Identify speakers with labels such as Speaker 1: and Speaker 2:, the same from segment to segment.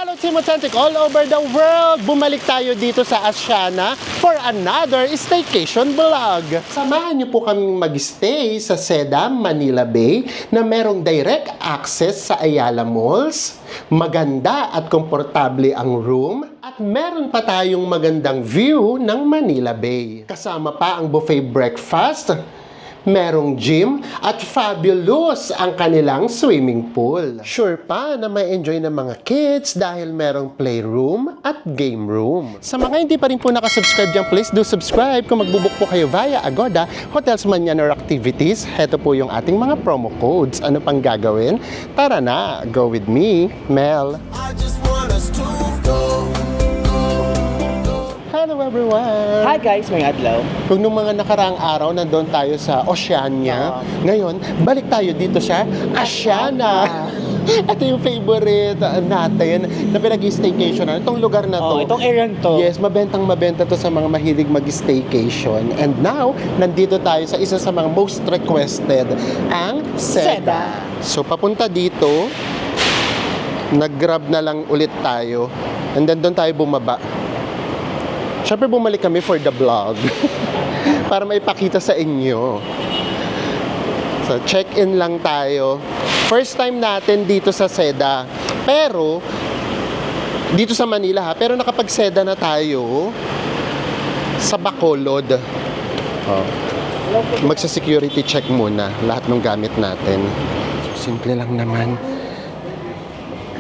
Speaker 1: Hello Team Authentic all over the world! Bumalik tayo dito sa Asiana for another staycation vlog. Samahan niyo po kaming mag-stay sa Seda, Manila Bay na merong direct access sa Ayala Malls. Maganda at komportable ang room at meron pa tayong magandang view ng Manila Bay. Kasama pa ang buffet breakfast, merong gym at fabulous ang kanilang swimming pool. Sure pa na may enjoy ng mga kids dahil merong playroom at game room. Sa mga hindi pa rin po nakasubscribe dyan, please do subscribe. Kung magbubook po kayo via Agoda, Hotels Manyan or Activities, heto po yung ating mga promo codes. Ano pang gagawin? Tara na, go with me, Mel.
Speaker 2: I just want us to go.
Speaker 1: Hello everyone!
Speaker 3: Hi guys, may adlaw.
Speaker 1: Kung nung mga nakaraang araw nandun tayo sa Oceania, ngayon, balik tayo dito sa Asiana. Ito yung favorite natin na pinag-staycation. Itong lugar na to.
Speaker 3: Itong area to.
Speaker 1: Yes, mabentang-mabenta to sa mga mahilig mag-staycation. And now, nandito tayo sa isa sa mga most requested, ang Seda. So, papunta dito, nag-grab na lang ulit tayo. And then, doon tayo bumaba. Siyempre bumalik kami for the vlog para maipakita sa inyo. So check-in lang tayo. First time natin dito sa Seda. Pero dito sa Manila ha, pero nakapag-Seda na tayo sa Bacolod. Oh. Magsa-security check muna lahat ng gamit natin. So, simple lang naman.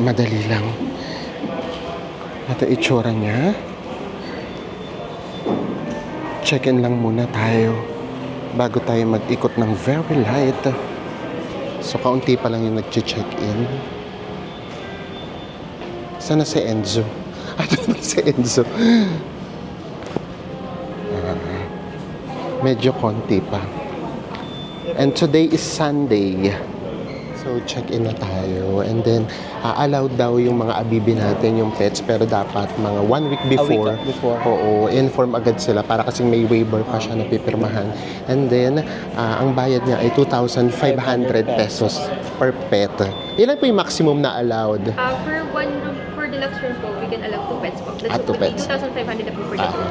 Speaker 1: Madali lang. Ito itsura niya. Check-in lang muna tayo bago tayo mag-ikot ng very light. So, kaunti pa lang yung nag-check-in. Sana si Enzo? Ito na si Enzo. Medyo konti pa. And today is Sunday. So, check-in na tayo. And then, allowed daw yung mga abibi natin, yung pets. Pero dapat mga 1 week before. Oo, inform agad sila para kasing may waiver pa siya na pipirmahan. And then, ang bayad niya ay 2,500 pesos per pet. Ilan po yung maximum na allowed?
Speaker 4: For one room, for deluxe room po, we can allow 2 pets po. That's
Speaker 1: 2 pets.
Speaker 4: 2,500 na po for the room.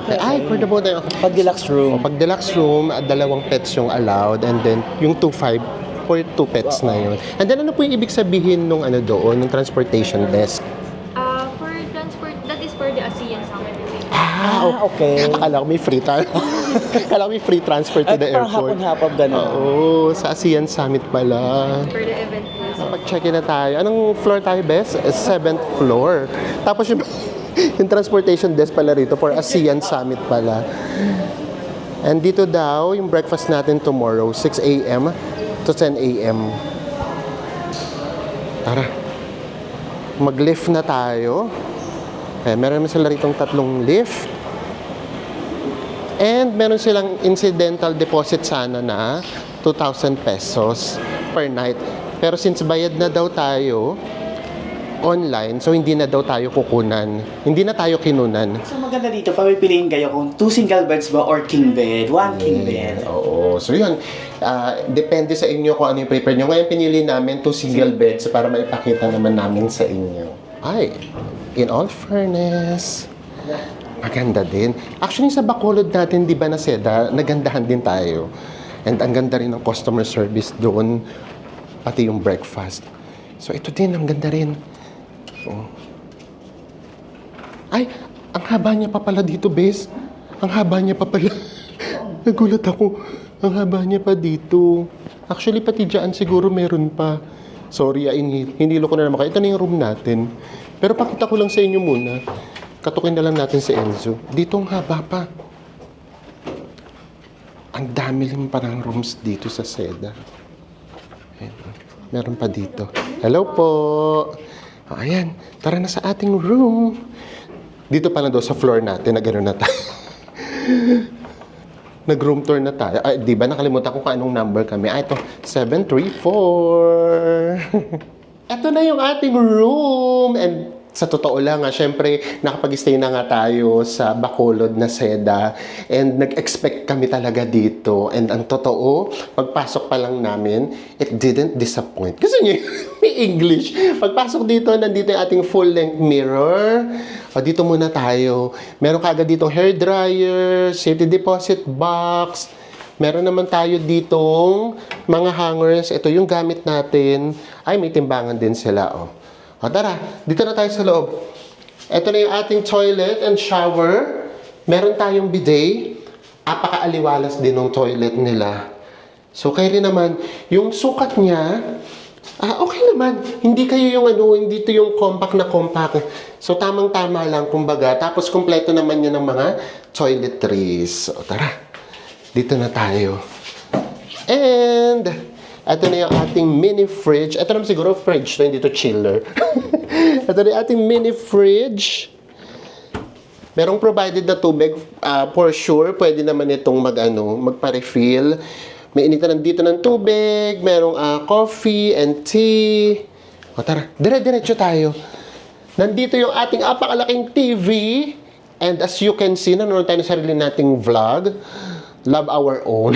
Speaker 1: Okay. Ay, for the boat.
Speaker 3: Pag deluxe room.
Speaker 1: Pag deluxe room, 2 pets yung allowed. And then, yung 2,500 for 2 pets na yun. And then, ano po yung ibig sabihin nung ano doon, nung transportation desk?
Speaker 4: For transport, that is for the ASEAN Summit.
Speaker 3: Okay.
Speaker 1: Akala ko may free Akala ko may free transfer to the
Speaker 3: Parang
Speaker 1: airport.
Speaker 3: hapon-hapon gano'n.
Speaker 1: Oo, sa ASEAN Summit pala.
Speaker 4: For the event po.
Speaker 1: Pag-check-in na tayo. Anong floor tayo, Bes? 7th floor. Tapos yung, yung transportation desk pala rito for ASEAN Summit pala. And dito daw, yung breakfast natin tomorrow, 6 a.m. to 10 a.m. Tara. Mag-lift na tayo. Meron naman sila ritong 3 lift. And meron silang incidental deposit sana na 2,000 pesos per night. Pero since bayad na daw tayo online, so hindi na daw tayo kukunan. Hindi na tayo kinunan.
Speaker 3: So maganda dito, pamipiliin kayo kung 2 single beds ba or king bed, 1 king bed.
Speaker 1: Oo. So yun, depende sa inyo kung ano yung prepare nyo. Ngayon pinili namin 2 single beds para maipakita naman namin sa inyo. Ay, in all fairness, maganda din. Actually, sa Bacolod natin, di ba na Seda, nagandahan din tayo. And ang ganda rin ng customer service doon, pati yung breakfast. So ito din, ang ganda rin. Oh. Ay, ang haba niya pa pala dito, Bes. Ang haba niya pa pala. Nagulat ako. Ang haba niya pa dito. Actually, pati dyan siguro meron pa. Sorry, hinilo ko na naman kayo. Ito na yung room natin. Pero pakita ko lang sa inyo muna. Katukin na lang natin si Enzo. Dito ang haba pa. Ang dami lang parang rooms dito sa Seda. Ayan. Meron pa dito. Hello po. Ayan. Tara na sa ating room. Dito pa lang daw sa floor natin na gano'n na tayo. Nag-room tour na tayo. Ay, di ba nakalimutan ko kung anong number kami? Ito, 734. Ito na yung ating room. And Sa totoo lang, syempre, nakapag-stay na nga tayo sa Bacolod na Seda and nag-expect kami talaga dito. And ang totoo, pagpasok pa lang namin, it didn't disappoint. Kasi niyo, may English. Pagpasok dito, nandito yung ating full-length mirror. O, dito muna tayo. Meron kaagad ditong hair dryer, safety deposit box. Meron naman tayo ditong mga hangers. Ito yung gamit natin. Ay, may timbangan din sila, oh. O tara, dito na tayo sa loob. Ito na yung ating toilet and shower. Meron tayong bidet. Apaka-aliwalas din ng toilet nila. So, kayo rin naman, yung sukat niya, okay naman. Hindi kayo yung hindi ito yung compact na compact. So, tamang-tama lang, kumbaga. Tapos, kumpleto naman yun ng mga toiletries. O tara, dito na tayo. And ito na yung ating mini fridge. Ito naman siguro fridge to, hindi to chiller. Ito na yung ating mini fridge. Merong provided na tubig. For sure, pwede naman itong magpa-refill. May initan dito ng tubig. Merong coffee and tea. O tara, dire-diretso tayo. Nandito yung ating apakalaking TV. And as you can see, nanonood tayo ng sarili nating vlog. Love our own.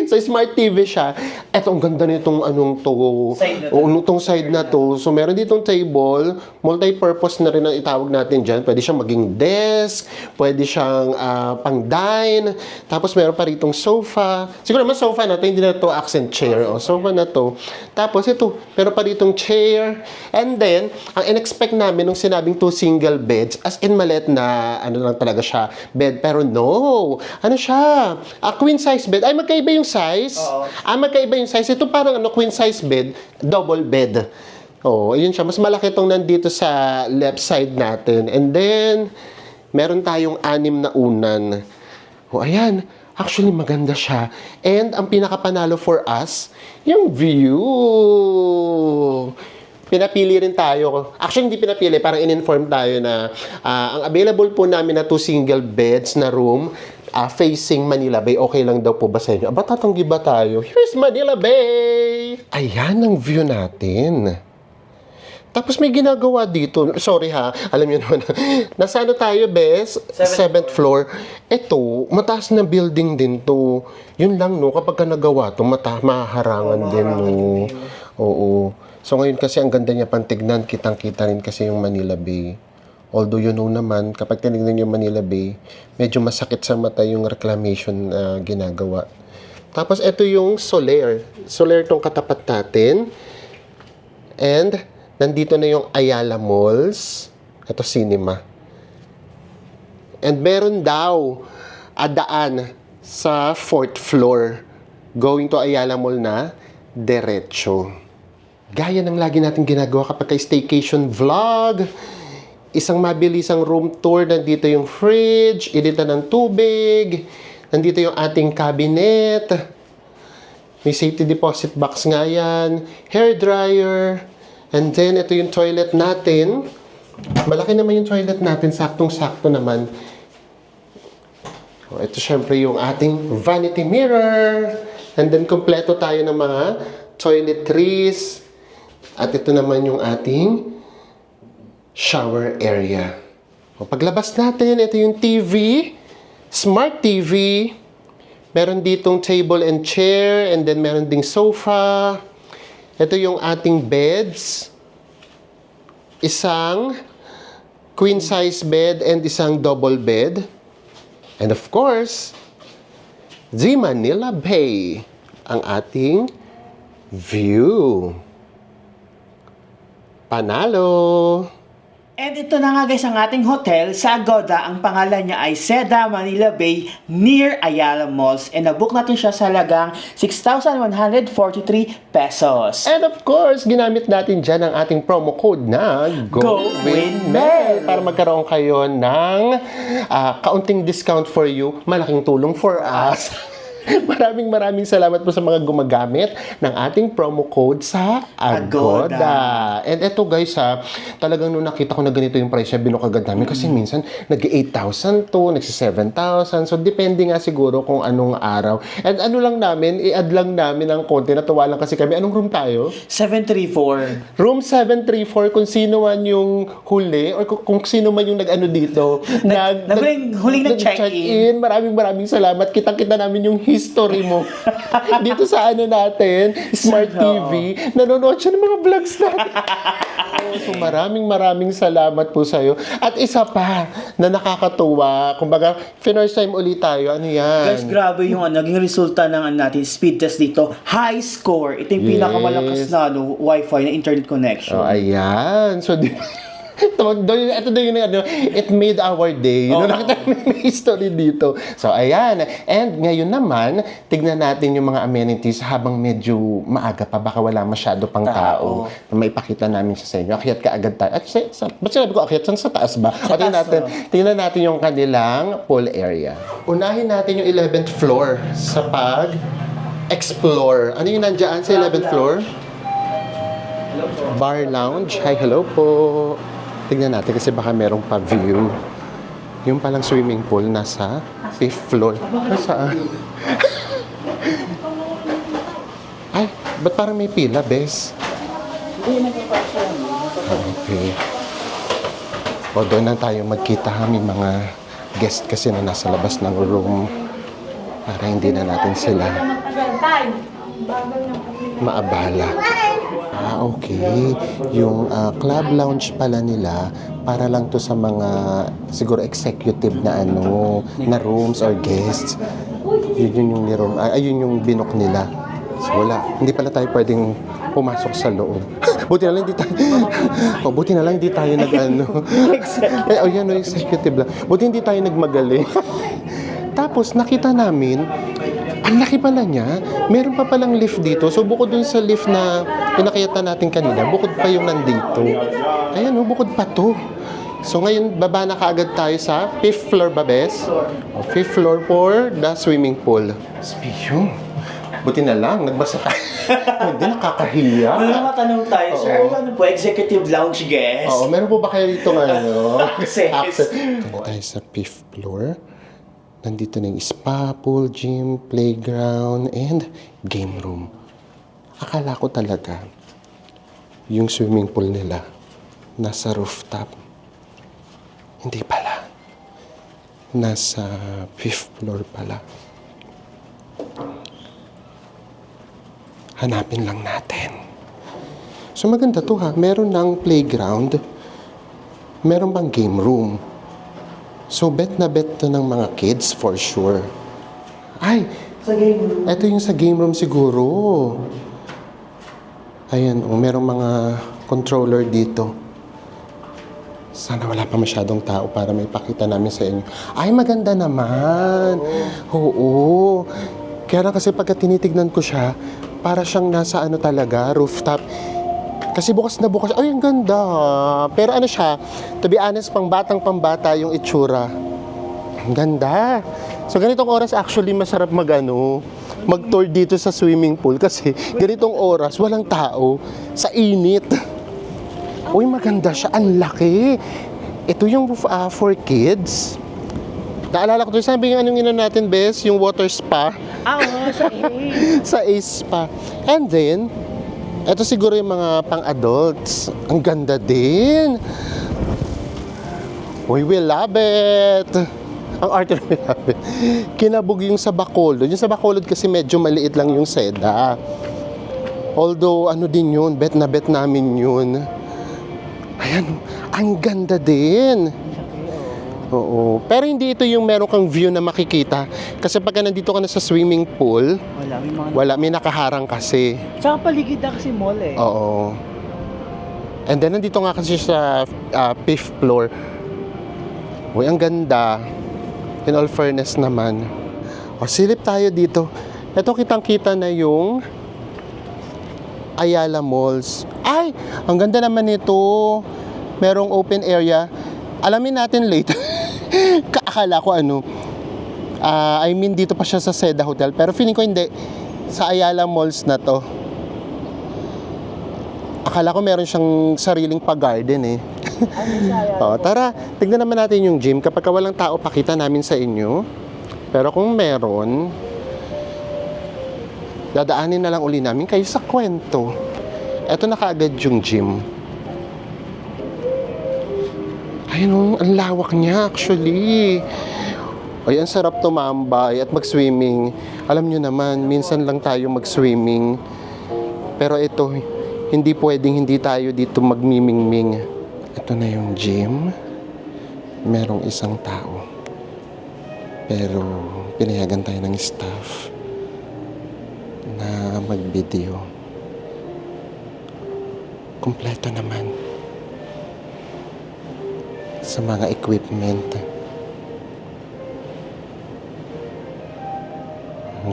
Speaker 1: So, smart TV siya. Eto, ang ganda nitong itong side na to. So, meron ditong table. Multi-purpose na rin ang itawag natin dyan. Pwede siyang maging desk. Pwede siyang pang-dine. Tapos, meron pa ritong sofa. Siguro naman sofa na to. Hindi na to accent chair. O, sofa na to. Tapos, ito. Meron pa ritong chair. And then, ang in-expect namin nung sinabing 2 single beds, as in malet na lang talaga siya, bed. Pero no. Ano siya? Queen size bed. Ay, magkaiba yung size. Magkaiba yung size. Ito parang queen size bed, double bed. Ayun siya. Mas malaki itong nandito sa left side natin. And then, meron tayong 6 na unan. Ayan. Actually, maganda siya. And, ang pinakapanalo for us, yung view. Pinapili rin tayo. Actually, hindi pinapili. Parang in-inform tayo na ang available po namin na 2 single beds na room, facing Manila Bay. Okay lang daw po ba sa inyo? Tatanggi ba tayo? Here's Manila Bay! Ayan ang view natin. Tapos may ginagawa dito. Sorry ha, alam niyo naman. Nasa tayo, Bes? 7th floor. Ito, mataas na building din to. Yun lang, no? Kapag ka nagawa to, mahaharangan din, no? Oo. So ngayon kasi ang ganda niya pantignan, kitang-kita rin kasi yung Manila Bay. Although you know naman, kapag tinignan yung Manila Bay, medyo masakit sa mata yung reclamation na ginagawa. Tapos ito yung Solaire. Solaire tong katapat natin. And nandito na yung Ayala Malls. Ito cinema. And meron daw daan sa 4th floor going to Ayala Mall na diretso. Gaya ng lagi natin ginagawa kapag staycation vlog. Isang mabilisang room tour. Nandito yung fridge, initan ng tubig. Nandito yung ating cabinet. May safety deposit box nga yan. Hair dryer. And then, ito yung toilet natin. Malaki naman yung toilet natin. Saktong-sakto naman. Ito syempre yung ating vanity mirror. And then, kompleto tayo ng mga toiletries. At ito naman yung ating shower area. Paglabas natin, ito yung TV. Smart TV. Meron ditong table and chair. And then meron ding sofa. Ito yung ating beds. Isang queen size bed and isang double bed. And of course, the Manila Bay. Ang ating view. Panalo!
Speaker 3: And ito na nga guys ang ating hotel sa Agoda. Ang pangalan niya ay Seda Manila Bay near Ayala Malls. And nabook natin siya sa halagang 6,143 pesos.
Speaker 1: And of course, ginamit natin dyan ang ating promo code na GoWinMel para magkaroon kayo ng kaunting discount for you. Malaking tulong for us. Maraming salamat po sa mga gumagamit ng ating promo code sa Agoda. And eto guys talagang nung nakita ko na ganito yung price niya, binok agad namin kasi minsan nag-8,000 to, nagsi-7,000. So depende nga siguro kung anong araw. And ano lang namin, i-add lang namin ng konti. Natuwa lang kasi kami. Anong room tayo?
Speaker 3: 734.
Speaker 1: Room 734, kung sino man yung huli or kung sino man yung nag-ano dito.
Speaker 3: Huling nag-check-in.
Speaker 1: Maraming salamat. Kitang-kita namin yung history mo. Dito sa ano natin, Smart TV. Nanonood siya ng mga vlogs natin. So maraming salamat po sa'yo. At isa pa na nakakatuwa, kumbaga, first time ulit tayo, ano yan?
Speaker 3: Guys, grabe yung naging resulta ng natin speed test dito. High score. Ito yung pinakamalakas na Wi-Fi na internet connection.
Speaker 1: Oh, ayan. So, ito daw yung ano, it made our day. Nakita namin may history dito. So, ayan. And ngayon naman, tignan natin yung mga amenities habang medyo maaga pa. Baka wala masyado pang tao. Na maipakita namin sa inyo. Akyat ka agad tayo. At ba't sinabi ko akyat? Sa taas ba?
Speaker 3: Sa taas,
Speaker 1: tingnan natin yung kanilang pool area. Unahin natin yung 11th floor sa explore. Ano yung nandyan sa 11th floor? Bar lounge. Hi, hello po. Tingnan natin kasi baka merong pa-view. Yung palang swimming pool nasa 5th floor. Nasaan? Ay, ba't parang may pila, bes? Okay. O, doon na tayo magkita. May mga guest kasi na nasa labas ng room. Para hindi na natin sila maabala. Okay. Yung club lounge pala nila, para lang to sa mga siguro executive na na rooms or guests. Yun yung ni-room. Ayun yung binok nila. So wala. Hindi pala tayo pwedeng pumasok sa loob. Buti na lang hindi tayo yan o, executive lang. Buti hindi tayo nagmagaling. Tapos nakita namin, ang laki pala niya. Meron pa palang lift dito. So, bukod dun sa lift na pinakita natin kanina, bukod pa yung nandito. Ayan, bukod pa to. So, ngayon, baba na kaagad tayo sa 5th floor ba, Bes? 5th floor for the swimming pool. Spiyo. Buti na lang, nagbasa tayo. Hindi, nakakahiya.
Speaker 3: Matanong tayo, sir, ano po, executive lounge guest?
Speaker 1: Oo, meron po ba kayo dito
Speaker 3: Access.
Speaker 1: Ito tayo sa 5th floor. Nandito na yung spa, pool, gym, playground, and game room. Akala ko talaga, yung swimming pool nila, nasa rooftop. Hindi pala. Nasa 5th floor pala. Hanapin lang natin. So maganda to ha. Meron ng playground. Meron bang game room. So, bet na bet to ng mga kids for sure. Ay!
Speaker 3: Sa game room.
Speaker 1: Ito yung sa game room siguro. Ayan, merong mga controller dito. Sana wala pa masyadong tao para may pakita namin sa inyo. Ay, maganda naman. Oo. Kaya lang kasi pagka tinitignan ko siya, para siyang nasa talaga, rooftop. Kasi bukas na bukas. Ay, ang ganda. Pero ano siya, to be honest, pambata yung itsura. Ang ganda. So, ganitong oras actually masarap mag-tour dito sa swimming pool kasi ganitong oras, walang tao sa init. Uy, maganda siya. Ang laki. Ito yung for kids. Naalala ko to, sabi yung anong natin, Bes, yung water spa. Sa Ace Spa. And then, ito siguro yung mga pang-adults. Ang ganda din. We will love it. Ang arte na we love it. Kinabog yung sa Bacolod. Yung sa Bacolod kasi medyo maliit lang yung seda. Although, ano din yun, bet na bet namin yun. Ayan, ang ganda din. Oo. Pero hindi ito yung meron kang view na makikita. Kasi pagka nandito ka na sa swimming pool, may nakaharang kasi.
Speaker 3: Tsaka paligid na kasi mall eh.
Speaker 1: Oo. And then nandito nga kasi sa 5th floor. Uy, ang ganda. In all fairness naman. O, silip tayo dito. Ito kitang-kita na yung Ayala Malls. Ay, ang ganda naman nito. Merong open area. Alamin natin later. Akala ko I mean, dito pa siya sa Seda Hotel. Pero feeling ko hindi. Sa Ayala Malls na to. Akala ko meron siyang sariling pa-garden eh. Tara, tignan naman natin yung gym. Kapag walang tao, pakita namin sa inyo. Pero kung meron, dadaanin na lang uli namin kayo sa kwento. Eto na kaagad yung gym. Ayun, ang lawak niya actually. Ay, ang sarap tumambay at mag-swimming. Alam nyo naman, minsan lang tayo mag-swimming. Pero ito, hindi pwedeng hindi tayo dito magmimingming. Ito na yung gym. Merong isang tao. Pero pinayagan tayo ng staff na mag-video. Kompleto naman sa mga equipment.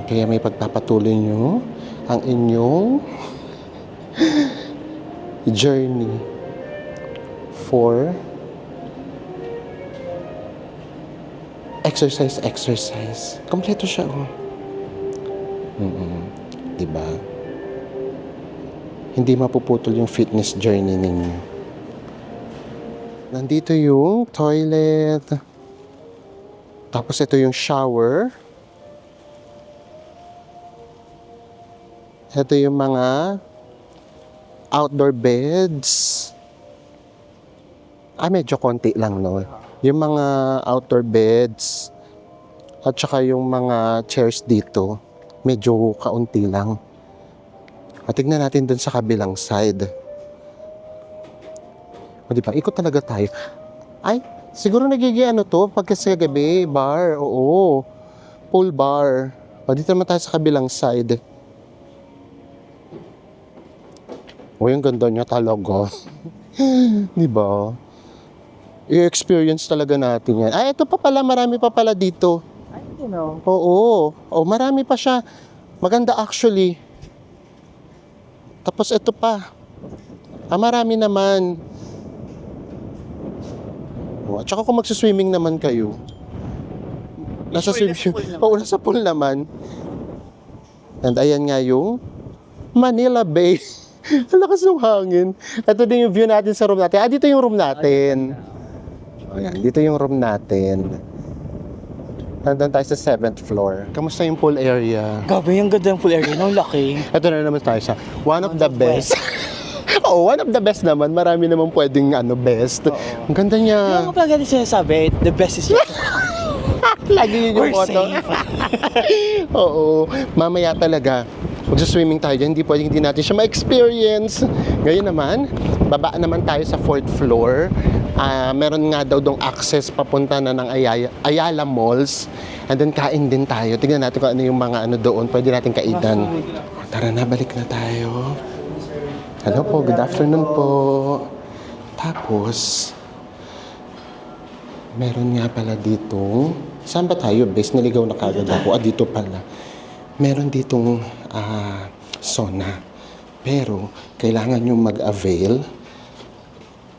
Speaker 1: Kaya may pagpapatuloy nyo ang inyong journey for exercise. Kompleto siya, oh. Diba? Hindi mapuputol yung fitness journey ninyo. Nandito yung toilet. Tapos ito yung shower. Ito yung mga outdoor beds. Medyo konti lang, no? Yung mga outdoor beds at saka yung mga chairs dito, medyo kaunti lang. At tignan natin dun sa kabilang side. O diba, ikot talaga tayo. Ay, siguro nagiging ano to, pagka sa gabi, bar, oo. Pool bar. O dito naman tayo sa kabilang side. O, yung ganda niya talaga. Diba? I-experience talaga natin yan. Ay, ito pa pala, marami pa pala dito.
Speaker 3: Ay, you know.
Speaker 1: Oo. O, marami pa siya. Maganda actually. Tapos ito pa. Marami naman. O, at saka kung magsiswimming naman kayo. Nasa swimming. Oo, nasa pool naman. And ayan nga yung Manila Bay. Ang lakas ng hangin. Ito din yung view natin sa room natin. Dito yung room natin. Ayan, dito yung room natin. Nandun tayo sa 7th floor. Kamusta yung pool area?
Speaker 3: Gabi, ang ganda ng pool area. Ang laki.
Speaker 1: Ito na naman tayo sa one of the best. Oo, one of the best naman. Marami naman pwedeng best. Ang ganda niya.
Speaker 3: Yung mga pala sinasabi, the best is yet to
Speaker 1: Lagi yun yung
Speaker 3: We're
Speaker 1: motto.
Speaker 3: safe.
Speaker 1: Oo, mamaya talaga. Magsa-swimming tayo dyan, hindi natin siya ma-experience. Ngayon naman, baba naman tayo sa 4th floor. Meron nga daw dong access papunta na ng Ayala Malls. And then kain din tayo. Tingnan natin kung ano yung mga doon. Pwede natin kainan. Tara na, balik na tayo. Hello po, good afternoon po. Tapos, meron nga pala dito. Saan ba tayo? Best naligaw na kagad ako. Dito pala. Meron ditong sauna. Pero, kailangan nyo mag-avail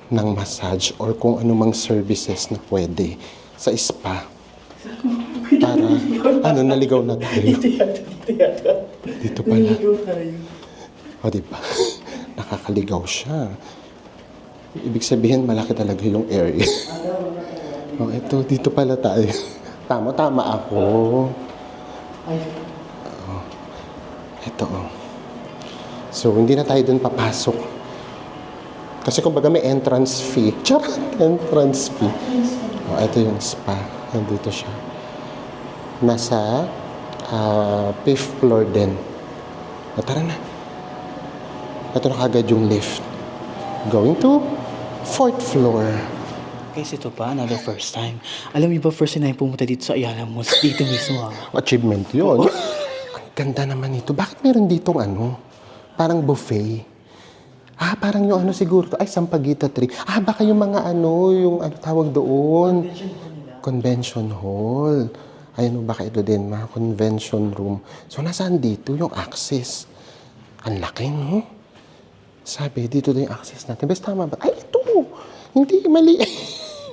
Speaker 1: ng massage or kung anumang services na pwede sa spa. Para, naligaw na tayo. Dito pala. O, diba? Nakakaligaw siya. Ibig sabihin, malaki talaga yung area. O, eto, dito pala tayo. Tama ako. Ito, So, hindi na tayo dun papasok. Kasi kumbaga may entrance fee. Charot! Entrance fee. Ito yung spa. Nandito siya. Nasa 5th floor din. Tara na. Ito na kagad yung lift. Going to 4th floor.
Speaker 3: Guys, ito pa, another first time. Alam niyo ba, first time na pumunta dito sa Ayala Malls, dito mismo.
Speaker 1: Achievement yun. Ganda naman ito. Bakit meron ditong parang buffet? Parang yung siguro to. Ay, Sampaguita Tree. Baka yung mga yung tawag doon. Convention hall. Ayun, baka ito din, mga convention room. So, nasaan dito yung access? Ang laki, no? Sabi, dito din yung access natin. Bes, tama ba? Ay, ito! Hindi, mali.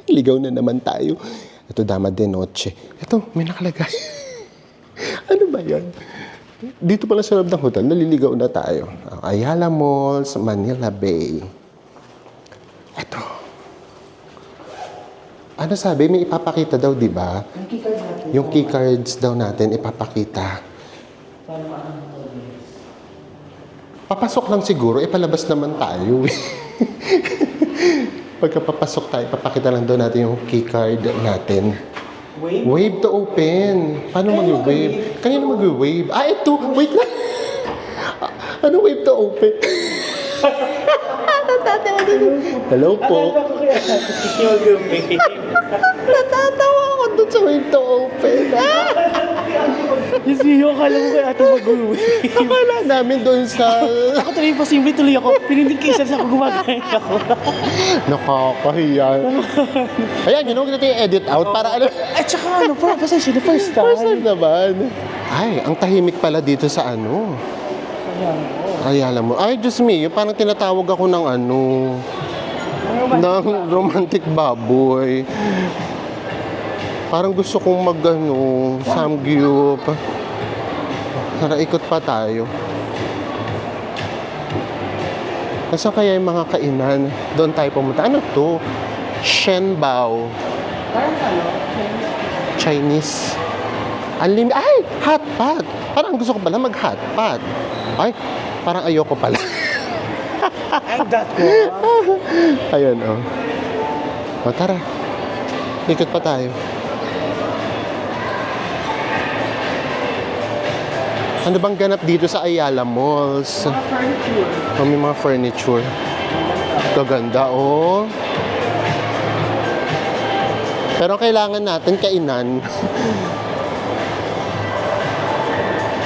Speaker 1: Ligaw na naman tayo. Ito, Dama de Noche. Ito, may nakalagay. Ano ba yan? Dito pala sa loob ng hotel, naliligaw na tayo. Ayala Malls, Manila Bay. Ito. Ano sabi? May ipapakita daw, di ba? Yung key cards daw natin, ipapakita. Papasok lang siguro, palabas naman tayo. Pagkapapasok tayo, papakita lang daw natin yung key card natin. Wave to open. Paano mag-wave? Kanina mag-wave? Ito! Wait lang! Ano wave to open? Hello po. Natatawa ako dun sa wave to open.
Speaker 3: Yung siyo, akala ko kaya ito mag-wave.
Speaker 1: Akala namin dun sa...
Speaker 3: Ako tuloy pasimple tuloy ako. Pinindig kisas ako, gumagay ako.
Speaker 1: Nakakahiya. Ayan, yun ang natin edit out para ano...
Speaker 3: At saka ano, pasensya, the first time.
Speaker 1: First time naman. Ay, ang tahimik pala dito sa ano. Ay, alam mo. Ay, Diyos me, parang tinatawag ako ng ano... ng romantic baboy. Parang gusto kong mag ano, samgyup. Tara, ikot pa tayo. Nasaan kaya yung mga kainan? Doon tayo pumunta. Ano to? Shenbao.
Speaker 3: Parang ano?
Speaker 1: Chinese. Ay! Hot pot! Parang gusto ko pala mag-hot pot. Ay! Parang ayoko pala.
Speaker 3: Ang dat ko.
Speaker 1: Ayan, oh. O, tara. Ikot pa tayo. Ano bang ganap dito sa Ayala Malls?
Speaker 3: Furniture.
Speaker 1: Oh, may mga furniture. Gaganda, oh. Pero kailangan natin kainan.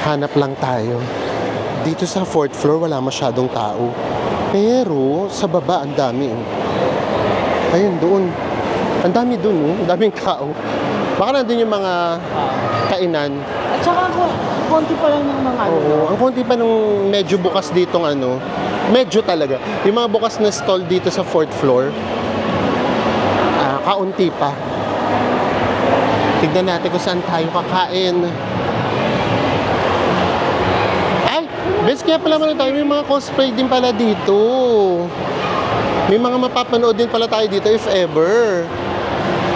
Speaker 1: Hanap lang tayo. Dito sa 4th floor, wala masyadong tao. Pero, sa baba, ang dami, oh. Ayun, doon. Ang dami doon, oh. Ang daming tao. Baka nandun yung mga kainan.
Speaker 3: At saka ako, konti pa lang ng mga ano.
Speaker 1: Oo, ang konti pa nung medyo bukas ditong ano, medyo talaga. Yung mga bukas na stall dito sa 4th floor, kaunti pa. Tignan natin kung saan tayo kakain. Ay, best kaya pala naman tayo, may mga cosplay din pala dito. May mga mapapanood din pala tayo dito if ever.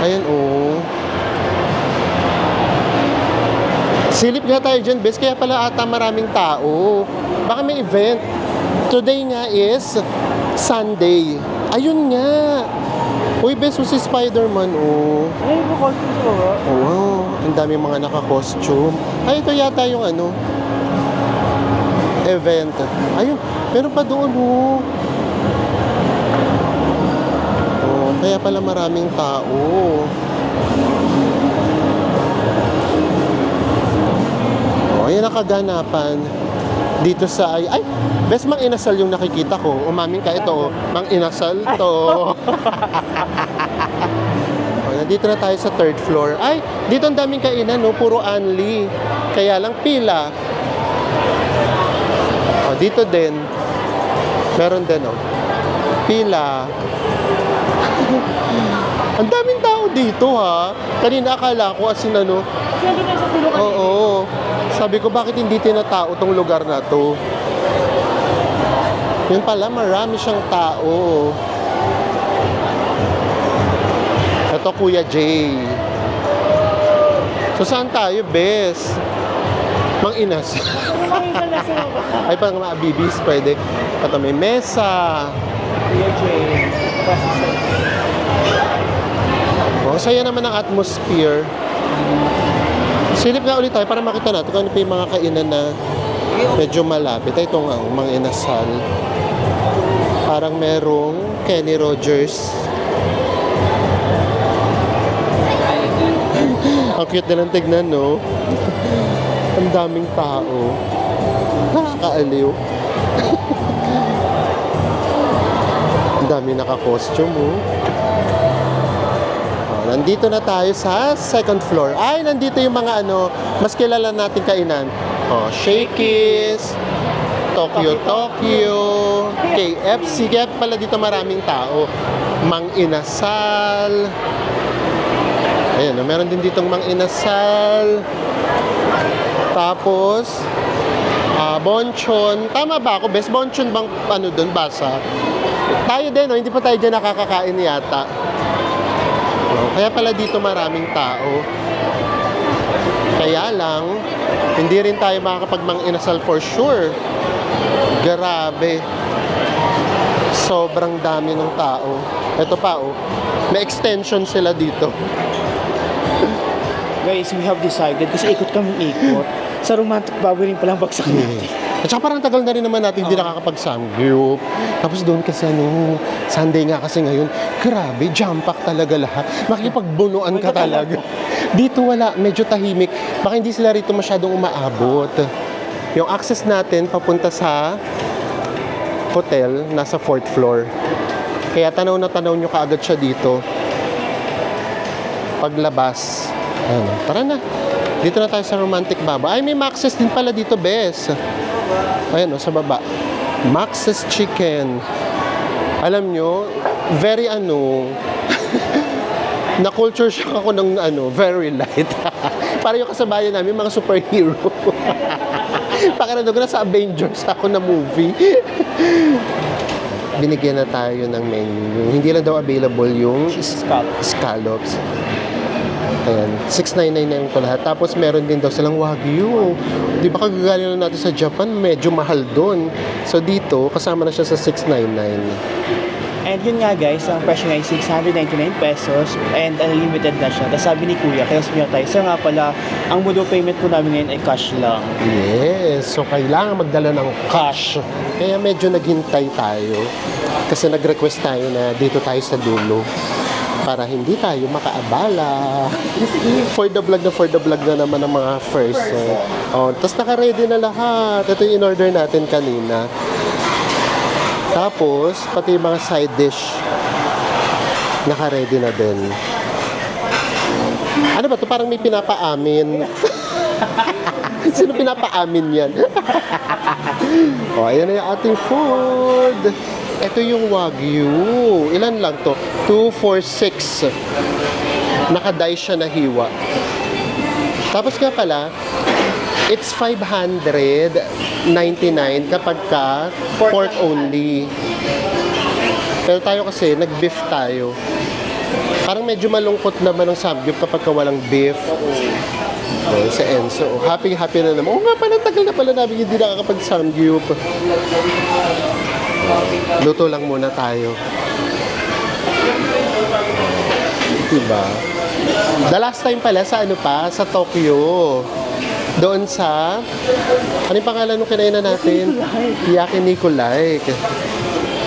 Speaker 1: Ayan, oh. Silip nga tayo dyan, bes. Kaya pala ata maraming tao. Baka may event. Today nga is Sunday. Ayun nga. Uy, bes, si Spider-Man, oh.
Speaker 3: Ay, costume ko ba?
Speaker 1: Oo, ang dami mga naka-costume. Ay, ito yata yung ano, event. Ayun, meron pa doon, oh. Oh, kaya pala maraming tao. Ayan ang kaganapan dito sa ay best Mang Inasal yung nakikita ko. Umamin ka ito, oh. Mang Inasal to. Nandito na tayo sa 3rd floor. Ay, dito ang daming kainan, no? Puro Anli. Kaya lang pila. Oh, dito din. Meron din, oh. Pila. Ang daming tao dito, ha? Kanina akala ko as in ano.
Speaker 3: Kasi nandun tayo sa tulungan.
Speaker 1: Oo. Sabi ko, bakit hindi tinatao tong lugar na to? Yun pala, marami siyang tao. Ito, Kuya Jay. So, saan tayo, bes? Mang Inas.
Speaker 3: Makita na sa
Speaker 1: Ay, parang mga bibis, pwede. Ito, may mesa.
Speaker 3: Kuya Jay.
Speaker 1: Oh, saya naman ang atmosphere. Silip nga ulit tayo para makita natin kung ano pa yung mga kainan na medyo malapit. Ito nga, Mang Inasal. Parang merong Kenny Rogers. Ang cute nilang tignan, no? Ang daming tao. Nakakaaliw. Ang daming naka-costume, oh. Nandito na tayo sa 2nd floor. Ay, nandito yung mga ano, mas kilala natin kainan. Oh, Shakey's, Tokyo, KFC. Kaya pala dito maraming tao. Mang Inasal. Ayan, meron din ditong mang inasal. Tapos, bonchon. Tama ba ako? Best bonchon bang ano doon, basa? Tayo din, no? Hindi pa tayo dyan nakakakain yata. Kaya pala dito maraming tao. Kaya lang, hindi rin tayo makakapag-mang inasal for sure. Grabe. Sobrang dami ng tao. Ito pa, oh. May extension sila dito.
Speaker 3: Guys, we have decided, kasi ikot kaming ikot, sa romantic baboy rin palang bagsak natin.
Speaker 1: At saka parang tagal na rin naman natin hindi nakakapag-samgyup. Tapos doon kasi Sunday nga kasi ngayon, grabe, jam-pack talaga lahat. Makikipagbunuan ka talaga. Dito wala, medyo tahimik. Baka hindi sila rito masyadong umaabot. Yung access natin papunta sa hotel, nasa 4th floor. Kaya tanaw na tanaw nyo kaagad siya dito. Paglabas. Ayan, tara na. Dito na tayo sa romantic baba. Ay, may Max's din pala dito, bes. Ayan, sa baba. Max's Chicken. Alam nyo, very na-culture shock ako ng very light. Para yung kasabayan namin, mga superhero. Pakiramdam ko na sa Avengers ako na movie. Binigyan na tayo ng menu. Hindi lang daw available yung scallops. Ayan, 699 na yung ito lahat. Tapos meron din daw silang Wagyu. Di ba kagagaling na natin sa Japan, medyo mahal doon. So dito, kasama na siya sa 699.
Speaker 3: And yun nga guys, ang presyo nga ay 699 pesos and unlimited na siya. Tapos sabi ni Kuya, kaya sabi niya tayo, sir nga pala, ang modo payment po namin ngayon ay cash lang.
Speaker 1: Yes, so kailangan magdala ng cash. Kaya medyo naghintay tayo. Kasi nag-request tayo na dito tayo sa dulo. Para hindi tayo makaabala. For the vlog na naman ng mga first. Tapos naka-ready na lahat. Ito yung in-order natin kanina. Tapos, pati yung mga side dish, naka-ready na din. Ano ba ito? Parang may pinapaamin. Sino pinapaamin yan? Ayan na yung ating food. Ito yung Wagyu. Ilan lang to? 2, 4, 6. Naka-dice siya na hiwa. Tapos nga pala, it's 599 kapag ka pork only. Pero tayo kasi, nag-beef tayo. Parang medyo malungkot naman ang samgyup kapag ka walang beef. Sa Enzo. Happy na naman. Oo nga pala, tagal na pala namin hindi nakakapag-samgyup. Luto lang muna tayo. Diba? The last time pala sa sa Tokyo. Doon sa, ano yung pangalan nung kinainan natin? Yakinikulay.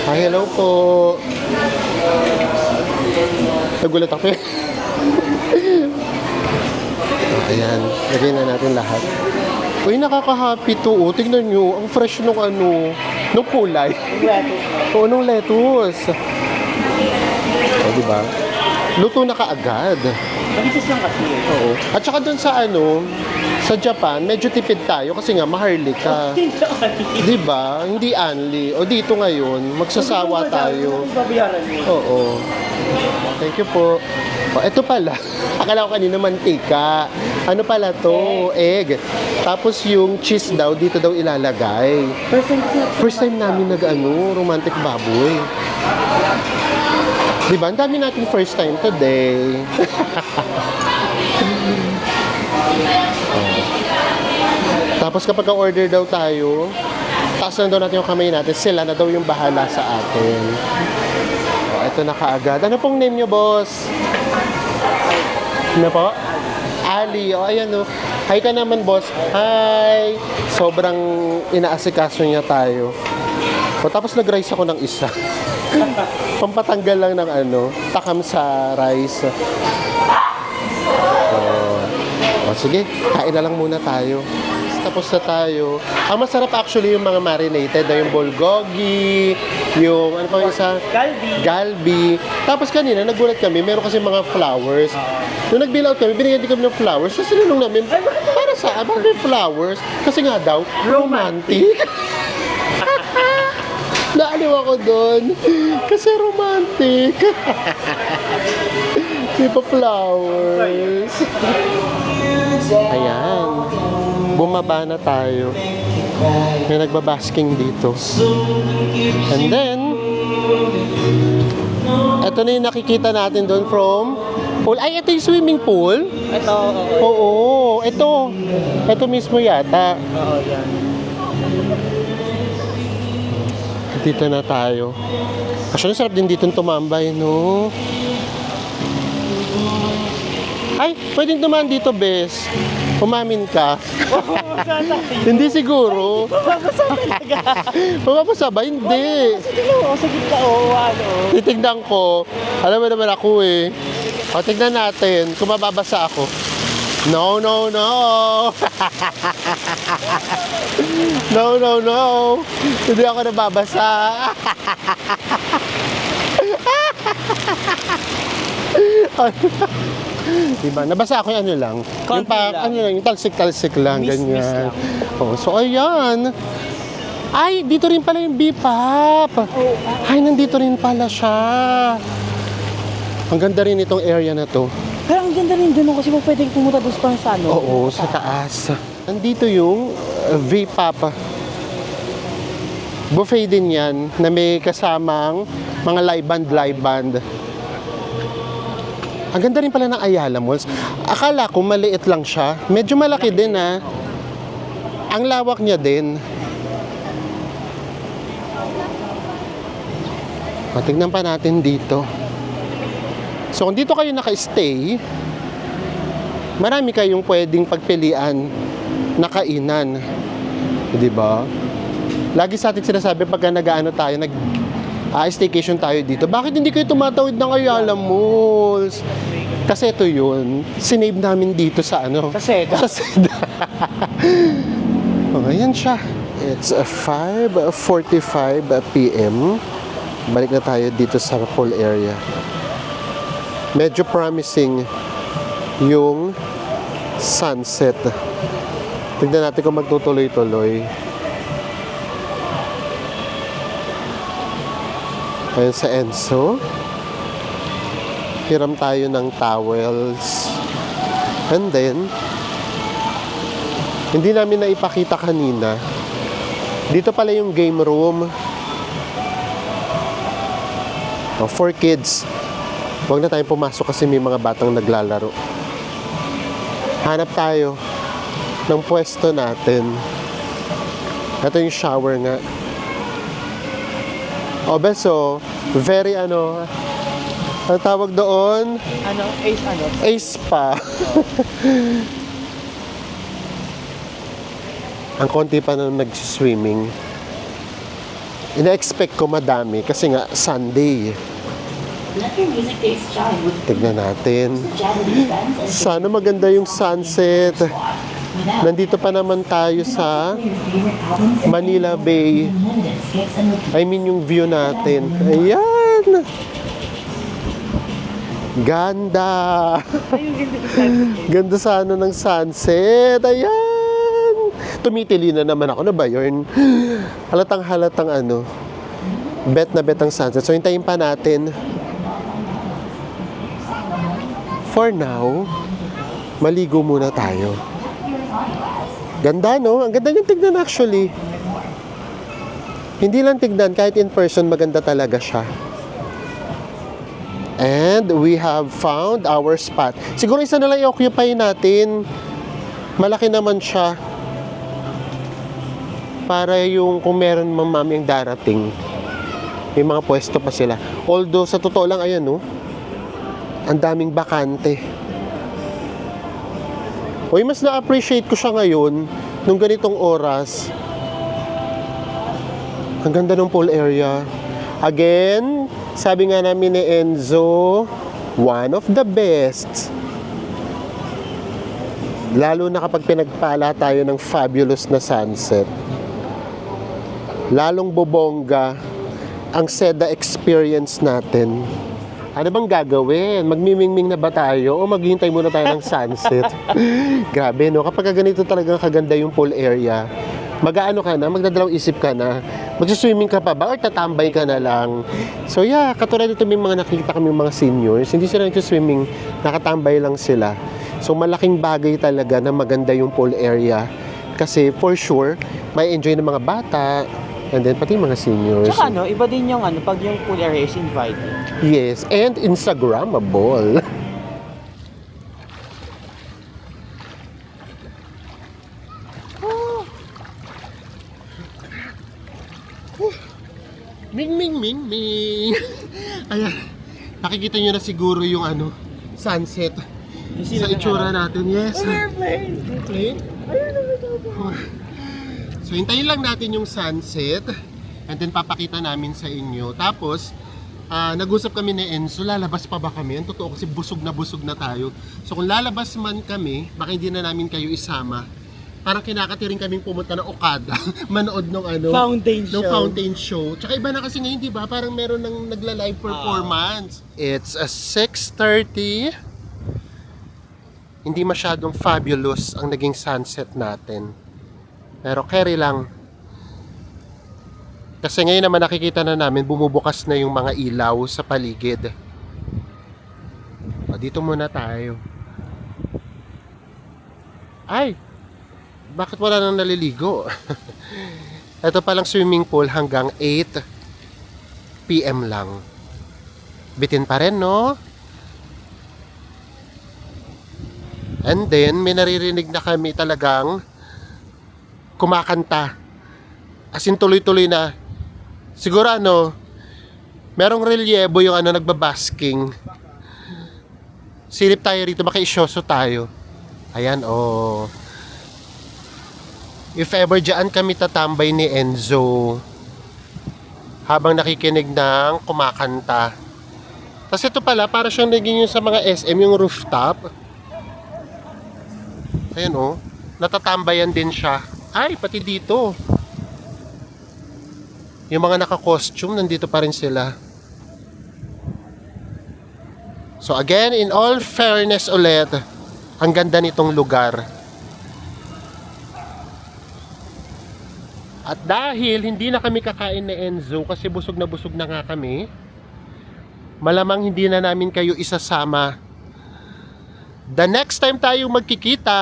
Speaker 1: Hello po. Nagulat ako. Ayan, lagay na natin lahat. Uy, nakaka-happy to. Tingnan nyo, ang fresh nung nung kulay. Oo, nung lettuce. Diba? Luto na kaagad.
Speaker 3: Malitis lang kasi.
Speaker 1: Oo. At saka doon sa sa Japan, medyo tipid tayo kasi nga maharlika. Diba? Hindi anli. O dito ngayon, magsasawa tayo. Oo. Thank you po. Ito pala. Akala ko kanina mantika. Ano pala to? Egg. Tapos yung cheese daw, dito daw ilalagay. First time namin romantic baboy. Diba? Ang dami natin first time today. Tapos kapag order daw tayo, taas na daw natin yung kamay natin, sila na daw yung bahala sa atin. Ito na kaagad. Ano pong name nyo, boss? Ano po? Ali. Ayan o. Hi ka naman, boss. Hi! Sobrang inaasikaso niya tayo. Tapos nag-rice ako ng isa. Pampatanggal lang ng takam sa rice. Sige, kain na lang muna tayo. Tapos na tayo. Ang masarap actually yung mga marinated na yung bulgogi, yung ano pa yung isa? Galbi. Tapos kanina nagulat kami, meron kasi mga flowers. Nung nag-bill out kami, binigyan din kami ng flowers. Tapos sinunong namin, para saan? Bakit flowers? Kasi nga daw, romantic. Naaliw ako doon. Kasi romantic. May pa flowers. Ayan. Bumaba na tayo. May nagbabasking dito. And then, ito na yung nakikita natin doon from pool. Ay, ito yung swimming pool?
Speaker 3: Ito,
Speaker 1: Oo, ito. Ito mismo yata.
Speaker 3: Oo, yan.
Speaker 1: Dito na tayo. Actually, sarap din dito tumambay, no? Ay, pwedeng dumaan dito, Bes. Umamin ka. Hindi siguro. Mababasa ba? Hindi.
Speaker 3: Sa gitna, ano.
Speaker 1: Titignan ko. Alam mo naman ako eh. O, tignan natin kung mababasa ako. No, no, no. No, no, no. Hindi ako nababasa. Diba? Nabasa ako yung ano lang. Yung
Speaker 3: Konti lang.
Speaker 1: ano lang, yung talsik-talsik lang,
Speaker 3: Miss
Speaker 1: ganyan.
Speaker 3: lang.
Speaker 1: Oh, so, ayan. Ay, dito rin pala yung B-pop. Ay, nandito rin pala siya. Ang ganda rin itong area na to.
Speaker 3: Pero ang ganda rin dun kasi mo pwedeng pumunta doon sa ano.
Speaker 1: Oo, sa taas. Nandito yung V-pop. Buffet din yan na may kasamang mga live band. Ang ganda rin pala ng Ayala Malls. Akala ko maliit lang siya. Medyo malaki din ha. Ang lawak niya din. Tignan pa natin dito. So kung dito kayo naka-stay, marami kayong pwedeng pagpilian na kainan. Di ba? Lagi sa atin sinasabi pagka nag-ano tayo, staycation tayo dito. Bakit hindi kayo tumatawid ng Ayala Malls? Kasi ito yun. Sinave namin dito sa ano?
Speaker 3: Sa Seda.
Speaker 1: Sa Seda. Oh, ayan siya. It's 5:45 p.m. Balik na tayo dito sa pool area. Medyo promising yung sunset. Tignan natin kung magtutuloy-tuloy. Ayan sa Enzo. Hiram tayo ng towels. And then, hindi namin naipakita kanina. Dito pala yung game room. For kids. Huwag na tayong pumasok kasi may mga batang naglalaro. Hanap tayo ng pwesto natin. Ito yung shower nga. O, beso, very ang tawag doon? Ace pa. Ang konti pa na nag-swimming. Ina-expect ko madami kasi nga Sunday.
Speaker 5: Let your music taste shine with
Speaker 1: Tignan natin.
Speaker 5: Japanese bands and
Speaker 1: Sana maganda yung sunset. Nandito pa naman tayo sa
Speaker 5: your favorite albums and
Speaker 1: Manila Bay.
Speaker 5: unlimited skips and repeats.
Speaker 1: I mean yung view natin. Ayan! Ganda! Ganda sana ng sunset. Ayan! Tumitili na naman ako. Ano ba yun? Halatang bet na bet ang sunset. So hintayin pa natin. For now, maligo muna tayo. Ganda, no? Ang ganda niyang tignan actually. Hindi lang tignan, kahit in person, maganda talaga siya. And we have found our spot. Siguro isa na lang i-occupy natin. Malaki naman siya. Para yung kung meron mamaming darating, may mga pwesto pa sila. Although, sa totoo lang, ayan, no? Ang daming bakante. Uy, mas na-appreciate ko siya ngayon nung ganitong oras. Ang ganda ng pool area. Again, sabi nga namin ni Enzo, one of the best. Lalo na kapag pinagpala tayo ng fabulous na sunset. Lalong bobongga ang Seda experience natin. Ano bang gagawin? Magmimingming na ba tayo o maghihintay muna tayo ng sunset? Grabe, no? Kapag ganito talagang kaganda yung pool area, Mag-aano ka na, magdadalawang isip ka na, magsiswimming ka pa ba or tatambay ka na lang? So yeah, katulad ito may mga nakikita kami mga seniors, hindi sila nagsiswimming, nakatambay lang sila. So malaking bagay talaga na maganda yung pool area kasi for sure, may enjoy ng mga bata and then pati yung mga seniors.
Speaker 3: Tsaka iba din yung pag yung pool area is invited.
Speaker 1: Yes, and Instagrammable. Ming, ming, ming, ming. Ayan. Nakikita nyo na siguro yung sunset. Sa itsura natin. Yes. Airplane. So, hintayin lang natin yung sunset. And then, papakita namin sa inyo. Tapos, nag-usap kami ni Enzo, lalabas pa ba kami? Ang totoo kasi busog na tayo. So, kung lalabas man kami, baka hindi na namin kayo isama. Parang kinakatiring kaming pumunta ng Okada, manood ng fountain show. Tsaka iba na kasi ngayon, di ba? Parang meron ng nagla-live performance. It's a 6:30. Hindi masyadong fabulous ang naging sunset natin. Pero carry lang. Kasi ngayon naman nakikita na namin, bumubukas na yung mga ilaw sa paligid. O, dito muna tayo. Ay! Bakit wala nang naliligo? Ito palang swimming pool hanggang 8 PM lang. Bitin pa rin, no? And then, may naririnig na kami talagang kumakanta. As in, tuloy-tuloy na. Siguro merong relyebo yung nagbabasking. Silip tayo rito, maka-isyoso tayo. Ayan, oh. If ever dyan kami tatambay ni Enzo habang nakikinig ng kumakanta. Tapos ito pala, para siyang naging yung sa mga SM, yung rooftop. Ayan oh, natatambayan din siya. Ay, pati dito. Yung mga naka-costume, nandito pa rin sila. So again, in all fairness ulit, ang ganda nitong lugar. At dahil hindi na kami kakain ni Enzo kasi busog na nga kami, malamang hindi na namin kayo isasama. The next time tayo magkikita,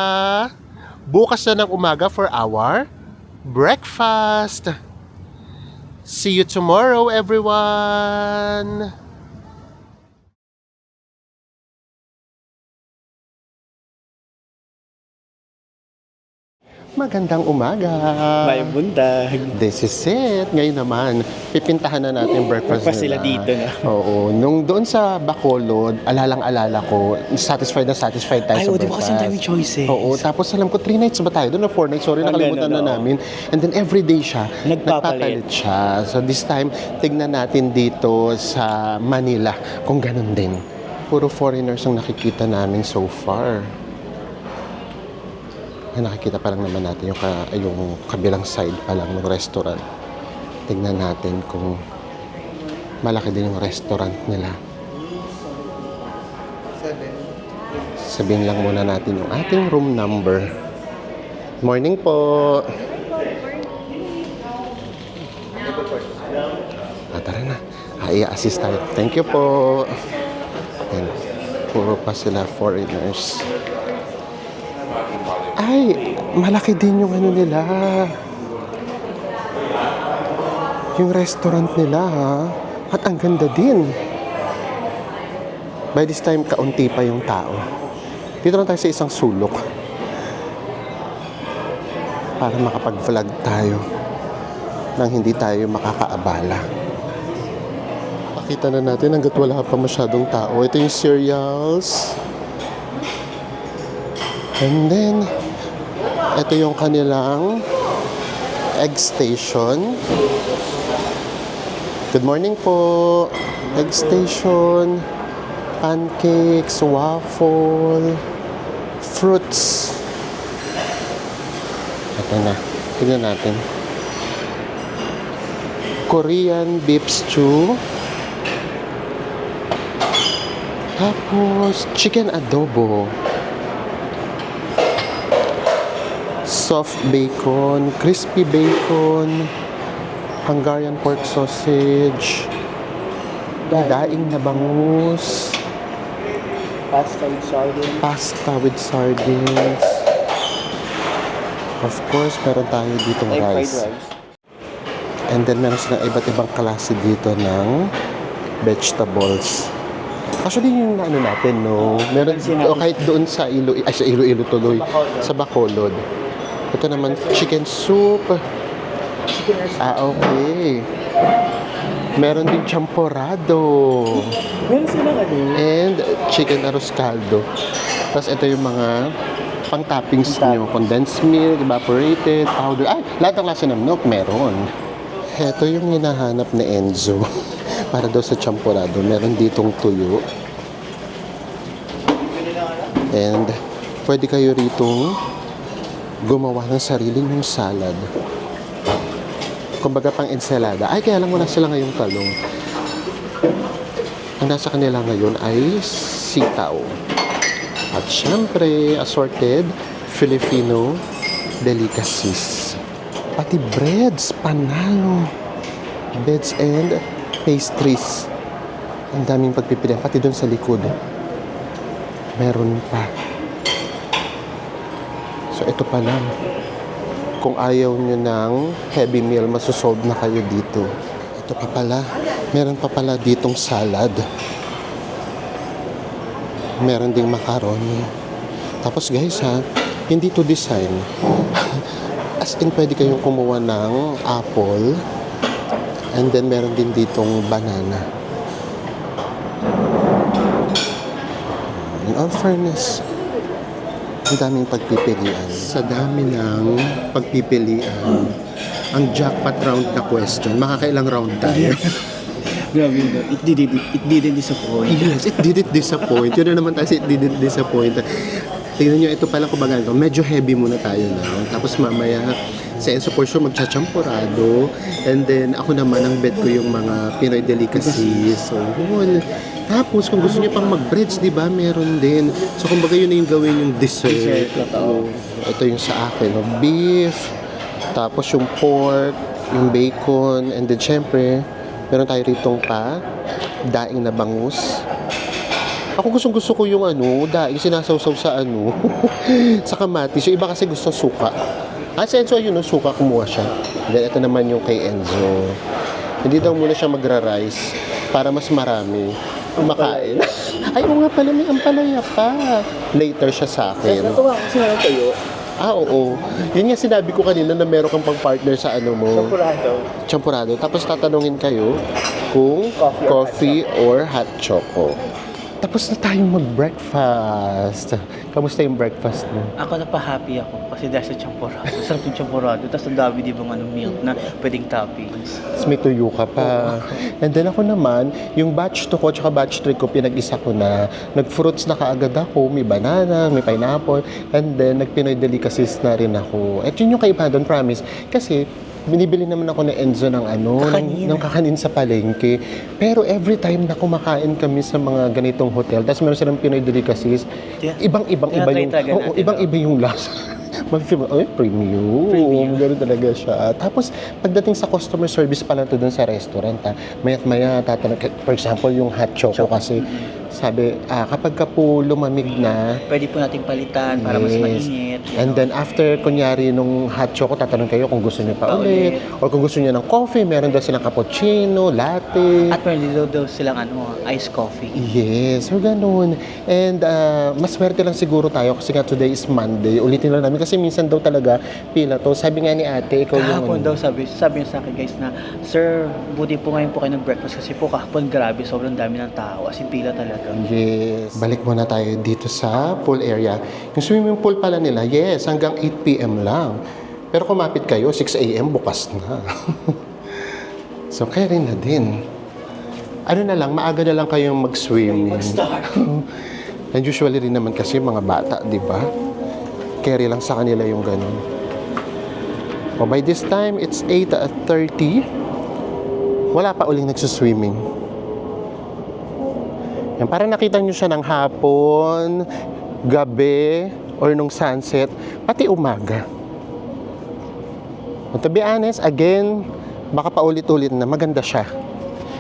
Speaker 1: bukas na ng umaga for our breakfast. See you tomorrow, everyone! Magandang umaga!
Speaker 3: May bundag.
Speaker 1: This is it. Ngayon naman, pipintahan na natin yung breakfast
Speaker 3: Breakfast sila
Speaker 1: nila.
Speaker 3: dito na.
Speaker 1: Oo. Nung doon sa Bacolod, alalang-alala ko, satisfied tayo sa
Speaker 3: di ba kasi ang daming choices?
Speaker 1: Oo. Tapos alam ko, 3 nights ba tayo doon? 4 nights? Sorry, nakalimutan na namin. And then everyday siya,
Speaker 3: Nagpapalit
Speaker 1: siya. So this time, tignan natin dito sa Manila kung ganun din. Puro foreigners ang nakikita namin so far. Ay, nakikita pa lang naman natin yung kabilang side pa lang ng restaurant. Tignan natin kung malaki din yung restaurant nila. Sabihin lang muna natin yung ating room number. Morning po! Tara na. I-assist tayo. Thank you po! Ayan. Puro pa sila foreigners. Ay, malaki din yung nila. Yung restaurant nila, ha? At ang ganda din. By this time, kaunti pa yung tao. Dito lang tayo sa isang sulok. Para makapag-vlog tayo nang hindi tayo makakaabala. Pakita na natin hanggat wala pa masyadong tao. Ito yung cereals. And then, ito yung kanilang egg station. Good morning po. Egg station, pancakes, waffle, fruits. Ito na. Tignan natin. Korean beef stew. Tapos, chicken adobo. soft bacon, crispy bacon, Hungarian pork sausage, daing na bangus,
Speaker 3: Pasta with sardine.
Speaker 1: pasta with sardines. Of course, meron tayo ditong
Speaker 3: Like fried
Speaker 1: rice.
Speaker 3: rice.
Speaker 1: And then meron silang iba't ibang klase dito ng vegetables. Actually, yung ano natin, no? Meron, o kahit doon sa Iloilo tuloy, sa Bacolod. Ito naman, chicken soup. Okay. Meron din champorado.
Speaker 3: Meron silang ano?
Speaker 1: And chicken arroz caldo. Tapos ito yung mga pang-toppings nyo. Condensed milk, evaporated, powder. Ay, lahat ng klase ng milk meron. Ito yung hinahanap ni Enzo. Para daw sa champorado. Meron ditong tuyo. And pwede kayo ritong gumawa ng sarili nyong salad. Kumbaga pang ensalada. Ay, kaya lang wala sila ngayong talong. Ang nasa kanila ngayon ay sitaw. At syempre, assorted Filipino delicacies. Pati breads, panalo. Breads and pastries. Ang daming pagpipilian. Pati doon sa likod. Meron pa. So, ito pa lang. Kung ayaw nyo ng heavy meal, masusolve na kayo dito. Ito pa pala. Meron pa pala ditong salad. Meron ding macaroni. Tapos guys ha, hindi to design. As in, pwede kayong kumuha ng apple. And then meron din ditong banana. In all fairness, ang daming pagpipilian. Sa dami ng pagpipilian, ang jackpot round na question, makakailang round tayo?
Speaker 3: Grabe yun. It didn't disappoint.
Speaker 1: Yes, it didn't disappoint. Yun na naman tayo, it didn't disappoint. Tingnan nyo, ito pala kumbaga, medyo heavy muna tayo na. Tapos mamaya, sa Enzo for sure, magchachampurado. And then, ako naman, ang bet ko yung mga Pinoy delicacies. So, yun. Tapos, kung gusto niyo pang mag-breads, di ba, meron din. So, kumbaga yun na yung gawin yung dessert.
Speaker 3: Totoo.
Speaker 1: Ito yung sa akin, no? Beef, tapos yung pork, yung bacon, and then, syempre, meron tayo ritong pa, daing na bangus. Ako gusto ko yung daing sinasawsaw sa sa kamatis. Yung iba kasi gusto suka. Sa Enzo, yun, suka, kumuha siya. Then, ito naman yung kay Enzo. Hindi daw muna siya magra-rice para mas marami kumakain. Ay, oo nga pala, may ampalaya pa. Later siya sa akin.
Speaker 3: Natuwa kasi meron kayo.
Speaker 1: Oo. Yun nga sinabi ko kanina na meron kang pang-partner sa mo.
Speaker 3: Champurado.
Speaker 1: Champurado. Tapos tatanungin kayo kung coffee or hot choco. Tapos na tayong mag-breakfast. Kamusta yung breakfast mo?
Speaker 3: Ako napahappy ako kasi dahil sa champurado. Sarap yung champurado. Tapos ang dami di bang milk na pwedeng toppings.
Speaker 1: Tapos may tuyo ka pa. And then ako naman, yung batch 2 ko tsaka batch 3 ko, pinag-isa ko na. Nag-fruits na kaagad ako. May banana, may pineapple. And then, nag-Pinoy delicacies na rin ako. At yun yung kaibahan doon, promise. Kasi, binibili naman ako ni Enzo ng ng kakanin sa palengke. Pero every time na kumakain kami sa mga ganitong hotel, tapos meron silang Pinoy delicacies, ibang-iba yung lasa. Premium. Gano'n talaga siya. Tapos, pagdating sa customer service pala to dun sa restaurant, maya't maya tatanong, for example, yung hot choco kasi, sabi, kapag ka po lumamig na,
Speaker 3: Pwede po natin palitan para mas mainit.
Speaker 1: and then after, kunyari, nung hot choco, tatanong kayo kung gusto niyo pa ulit. Or kung gusto niyo ng coffee, meron daw silang cappuccino, latte.
Speaker 3: At meron daw silang iced coffee.
Speaker 1: Yes, so ganun. And mas swerte lang siguro tayo kasi nga today is Monday. Ulitin lang namin kasi minsan daw talaga pila to. Sabi nga ni ate, ikaw yung
Speaker 3: Kahapon daw sabi niya sa akin guys na, Sir, buti po ngayon po kayo nag-breakfast kasi po kahapon grabe, sobrang dami ng tao. As in pila talaga.
Speaker 1: Yes. Balik muna tayo dito sa pool area. Yung swimming pool pala nila, yes, hanggang 8 p.m. lang. Pero kumapit kayo, 6 a.m. bukas na. So, kaya rin na din. Ano na lang, maaga na lang kayong mag-swimming. And usually rin naman kasi mga bata, di ba? Carry lang sa kanila yung ganun. O by this time, it's 8:30. Wala pa uling nagsuswimming. Yan, parang nakita nyo siya ng hapon, gabi, or nung sunset, pati umaga. To be honest, again, baka paulit-ulit na maganda siya.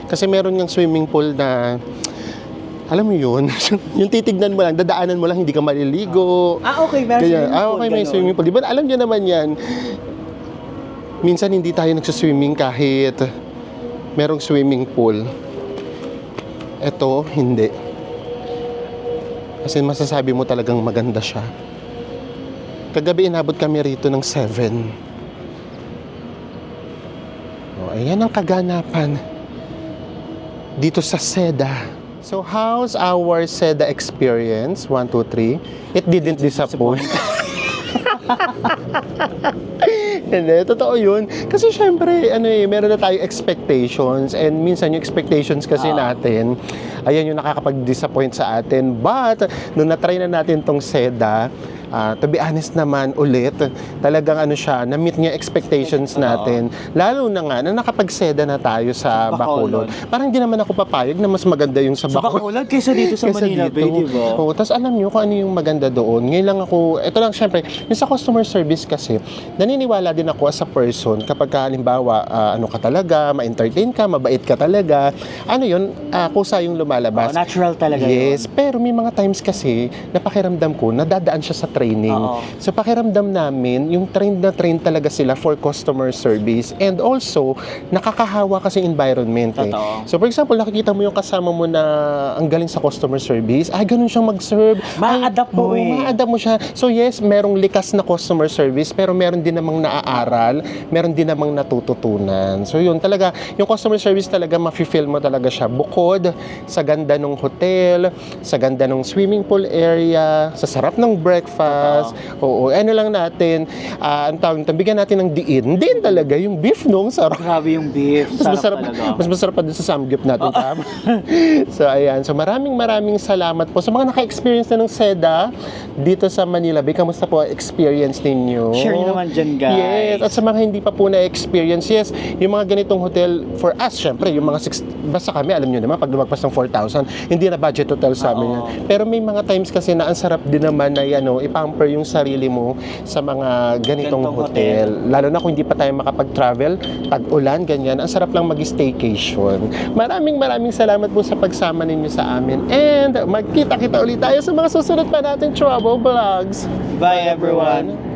Speaker 1: Kasi meron niyang swimming pool na, alam mo yun, yung titignan mo lang, dadaanan mo lang, hindi ka maliligo.
Speaker 3: Okay, meron
Speaker 1: Ganyan.
Speaker 3: swimming pool.
Speaker 1: Okay, may
Speaker 3: ganun.
Speaker 1: swimming pool. Di ba, alam niyo naman yan, minsan hindi tayo nagsiswimming kahit merong swimming pool. Ito, hindi. Kasi masasabi mo talagang maganda siya. Kagabi inabot kami rito ng 7. Ayan ang kaganapan dito sa Seda. So, how's our Seda experience? 1, 2, 3. It didn't disappoint. Hindi, totoo yun. Kasi syempre, meron na tayo expectations and minsan yung expectations kasi natin, ayan yung nakakapag-disappoint sa atin. But, nung na-try na natin tong Seda, to be honest naman ulit, talagang siya, na-meet niya expectations natin. Lalo na nga, na nakapag-Seda na tayo sa Bacolod. Parang hindi naman ako papayag na mas maganda yung sa
Speaker 3: Sa
Speaker 1: Bacolod.
Speaker 3: Bacolod kaysa dito sa
Speaker 1: Kaysa
Speaker 3: Manila
Speaker 1: dito.
Speaker 3: Bay, di ba?
Speaker 1: Oo, tapos alam nyo kung ano yung maganda doon. Ngayon lang ako, ito lang syempre, yung sa customer service kasi, naniniwala din ako as a person, kapag halimbawa, ano ka talaga, ma-entertain ka, mabait ka talaga, kusa yung lumalabas.
Speaker 3: Natural talaga
Speaker 1: Yes,
Speaker 3: yun.
Speaker 1: pero may mga times kasi, napakiramdam ko, nadadaan siya sa training.
Speaker 3: Oo.
Speaker 1: So pakiramdam namin, yung trained na trained talaga sila for customer service. And also, nakakahawa kasi environment eh.
Speaker 3: Totoo.
Speaker 1: So for example, nakikita mo yung kasama mo na ang galing sa customer service, ganun siyang mag-serve.
Speaker 3: Ma-adapt mo
Speaker 1: Oo, ma-adapt mo siya. So yes, merong likas na customer service, pero meron din namang naaaral, meron din namang natututunan. So yun, talaga, yung customer service talaga, mafe-feel mo talaga siya. Bukod sa ganda ng hotel, sa ganda ng swimming pool area, sa sarap ng breakfast. Oo, lang natin, ang tawag nito, bigyan natin ng diin. Diin talaga, yung beef nung sarap.
Speaker 3: Grabe yung beef.
Speaker 1: Mas masarap pa dun sa samgyup natin. So, ayan. So, maraming salamat po. Sa mga naka-experience na ng Seda dito sa Manila Bay, kamusta po experience ninyo?
Speaker 3: Share nyo naman dyan, guys.
Speaker 1: Yes. At sa mga hindi pa po na-experience, yes, yung mga ganitong hotel, for us, syempre, yung mga basta kami, alam nyo naman, pag lumagpas ng 4,000, hindi na budget hotel sa amin yan. Pero may mga times kasi na ang sarap din naman na ipamper yung sarili mo sa mga ganitong hotel. Lalo na kung hindi pa tayo makapag-travel, tag-ulan, ganyan. Ang sarap lang mag-staycation. Maraming salamat po sa pagsama ninyo sa amin. And magkita-kita ulit tayo sa mga susunod pa nating travel vlogs.
Speaker 3: Bye, everyone.